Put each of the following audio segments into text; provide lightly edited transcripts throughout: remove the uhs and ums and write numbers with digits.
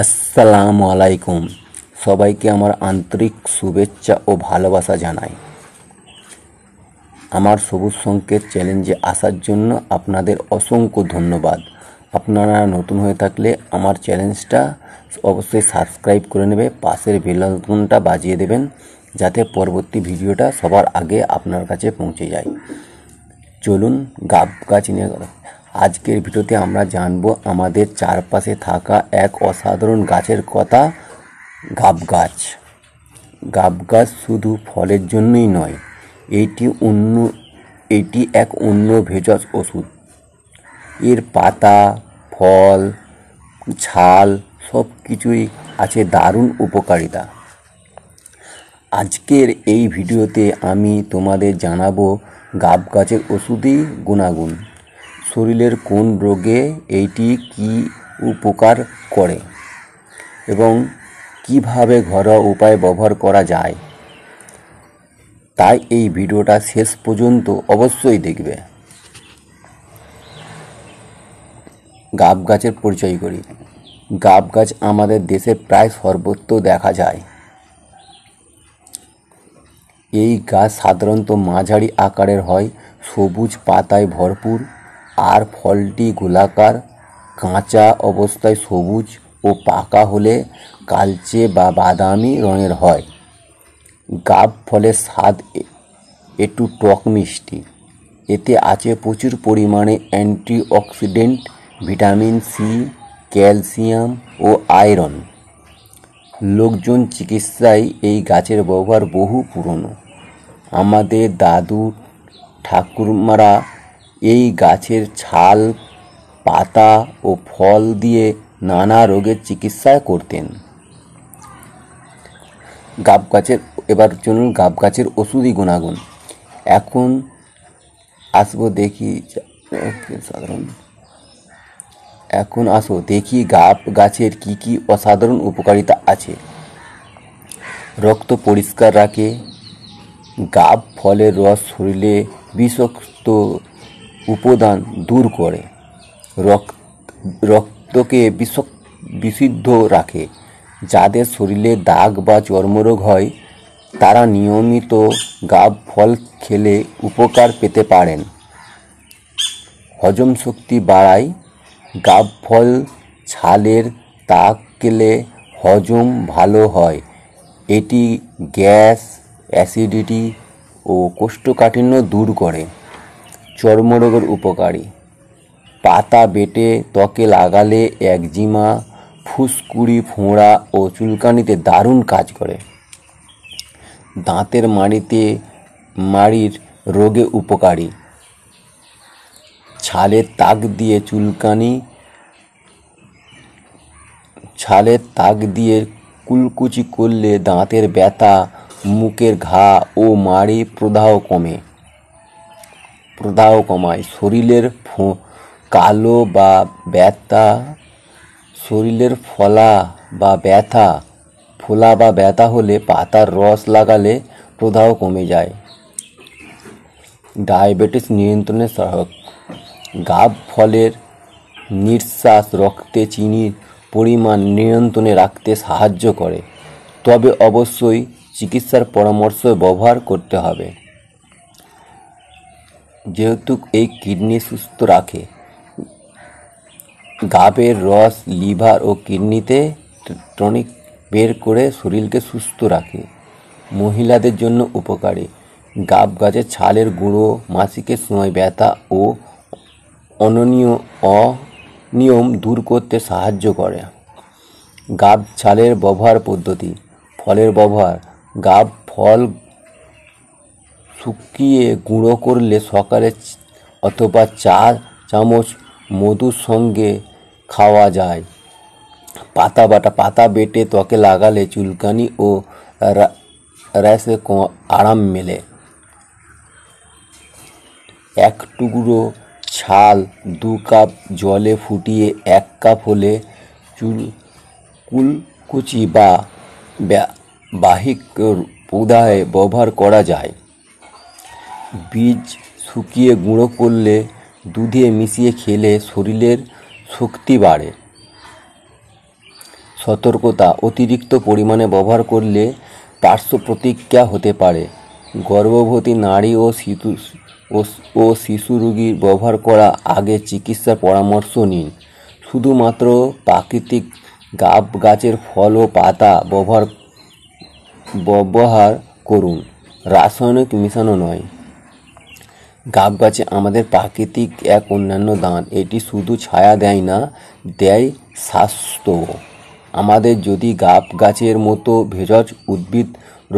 আসসালামু আলাইকুম। সবাইকে আমার আন্তরিক শুভেচ্ছা ও ভালোবাসা জানাই। আমার সবুজ সংকেত চ্যালেঞ্জে আসার জন্য আপনাদের অসংখ্য ধন্যবাদ। আপনারা নতুন হয়ে থাকলে আমার চ্যালেঞ্জটা অবশ্যই সাবস্ক্রাইব করে নেবে, পাশের বেল আইকনটা বাজিয়ে দেবেন যাতে পরবর্তী ভিডিওটা সবার আগে আপনার কাছে পৌঁছে যায়। চলুন গাব গাছ নিয়ে আজকের ভিডিওতে আমরা জানব আমাদের চারপাশে থাকা এক অসাধারণ গাছের কথা, গাব গাছ। গাব গাছ শুধু ফলের জন্যই নয়, এটি এক অন্য ভেষজ ওষুধ। এর পাতা, ফল, ছাল সব কিছুই আছে দারুণ উপকারিতা। আজকের এই ভিডিওতে আমি তোমাদের জানাবো গাব গাছের ওষুধি গুণাগুণ, শরীরের কোন রোগে এইটি কী উপকার করে এবং কিভাবে ঘরোয়া উপায় ব্যবহার করা যায়। তাই এই ভিডিওটা শেষ পর্যন্ত অবশ্যই দেখবে। গাব গাছের পরিচয় করি। গাব গাছ আমাদের দেশে প্রায় সর্বত্র দেখা যায়। এই গাছ সাধারণত মাঝারি আকারের হয়, সবুজ পাতায় ভরপুর, আর ফলটি গোলাকার, কাঁচা অবস্থায় সবুজ ও পাকা হলে কালচে বা বাদামি রঙের হয়। গাব ফলের স্বাদ একটু টক মিষ্টি। এতে আছে প্রচুর পরিমাণে অ্যান্টিঅক্সিডেন্ট, ভিটামিন সি, ক্যালসিয়াম ও আয়রন। লোকজন চিকিৎসায় এই গাছের ব্যবহার বহু পুরনো। আমাদের দাদু ঠাকুরমারা এই গাছের ছাল, পাতা ও ফল দিয়ে নানা রোগের চিকিৎসা করতেন। গাব গাছের ওষুধি গুণাগুণ। এখন আসো দেখি গাব গাছের কি কি অসাধারণ উপকারিতা আছে। রক্ত পরিষ্কার রাখে। গাব ফলের রস শরীরে বিষাক্ত উপাদান দূর করে, রক্তকে বিশুদ্ধ রাখে। যাদের শরীরে দাগ বা চর্মরোগ হয় তারা নিয়মিত গাব ফল খেলে উপকার পেতে পারেন। হজম শক্তি বাড়ায়। গাব ফল ছালের ত্বক খেলে হজম ভালো হয়। এটি গ্যাস, অ্যাসিডিটি ও কোষ্ঠকাঠিন্য দূর করে। চর্মরোগের উপকারী। পাতা বেটে ত্বকে লাগালে একজিমা, ফুসকুড়ি, ফোঁড়া ও চুলকানিতে দারুণ কাজ করে। দাঁতের মাড়ির রোগে উপকারী। ছালের ত্বক দিয়ে কুলকুচি করলে দাঁতের ব্যথা, মুখের ঘা ও মাড়ি প্রদাহ কমায়। শরীরের ফোলা বা ব্যথা হলে পাতার রস লাগালে প্রদাহ কমে যায়। ডায়াবেটিস নিয়ন্ত্রণে সহায়ক। গাব ফলের নিঃশ্বাস রক্তে চিনির পরিমাণ নিয়ন্ত্রণে রাখতে সাহায্য করে, তবে অবশ্যই চিকিৎসার পরামর্শ ব্যবহার করতে হবে। যেহেতু এই কিডনি সুস্থ রাখে। গাবের রস লিভার ও কিডনিতে টনিক বের করে শরীরকে সুস্থ রাখে। মহিলাদের জন্য উপকারী। গাব গাছের ছালের গুঁড়ো মাসিকের সময় ব্যথা ও অনিয়ম দূর করতে সাহায্য করে। গাব ছালের ব্যবহার পদ্ধতি। ফলের ব্যবহার। গাব ফল শুকিয়ে গুঁড়ো করলে সকালে অথবা 4 চামচ মধুর সঙ্গে খাওয়া যায়। পাতা বাটা। পাতা বেটে ত্বকে লাগালে চুলকানি ও র্যাশে আরাম মেলে। 1 টুকরো ছাল 2 কাপ জলে ফুটিয়ে 1 কাপ হলে কুলকুচি বা বাহিক প্রদাহে ব্যবহার করা যায়। বীজ শুকিয়ে গুঁড়ো করলে দুধে মিশিয়ে খেলে শরীরের শক্তি বাড়ে। সতর্কতা, অতিরিক্ত পরিমাণে ব্যবহার করলে পার্শ্ব প্রতিক্রিয়া হতে পারে। গর্ভবতী নারী ও শিশু রোগীর ব্যবহার করার আগে চিকিৎসার পরামর্শ নিন। শুধুমাত্র প্রাকৃতিক গাব গাছের ফল ও পাতা ব্যবহার করুন, রাসায়নিক মিশানো নয়। গাব গাছে আমাদের প্রাকৃতিক এক অন্যান্য দান। এটি শুধু ছায়া দেয় না, দেয় স্বাস্থ্য। আমাদের যদি গাব গাছের মতো ভেষজ উদ্ভিদ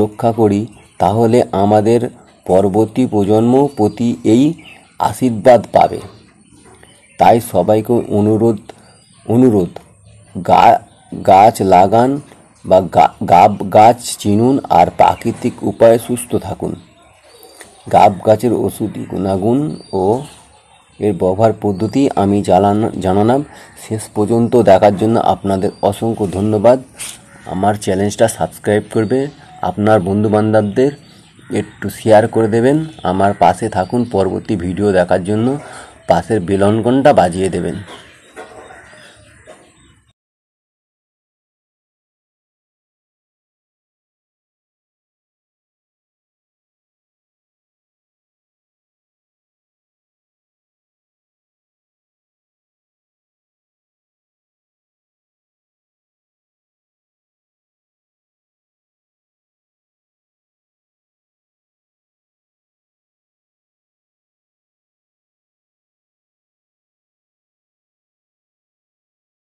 রক্ষা করি, তাহলে আমাদের পরবর্তী প্রজন্ম প্রতি এই আশীর্বাদ পাবে। তাই সবাইকে অনুরোধ গাছ লাগান বা গাব গাছ চিনুন আর প্রাকৃতিক উপায়ে সুস্থ থাকুন। গাব গাছের ওষুধি গুণাগুণ ও এর ব্যবহার পদ্ধতি আমি জানালাম। শেষ পর্যন্ত দেখার জন্য আপনাদের অসংখ্য ধন্যবাদ। আমার চ্যানেলটা সাবস্ক্রাইব করবে, আপনার বন্ধুবান্ধবদের একটু শেয়ার করে দেবেন। আমার পাশে থাকুন, পরবর্তী ভিডিও দেখার জন্য পাশের বেল আইকনটা বাজিয়ে দেবেন।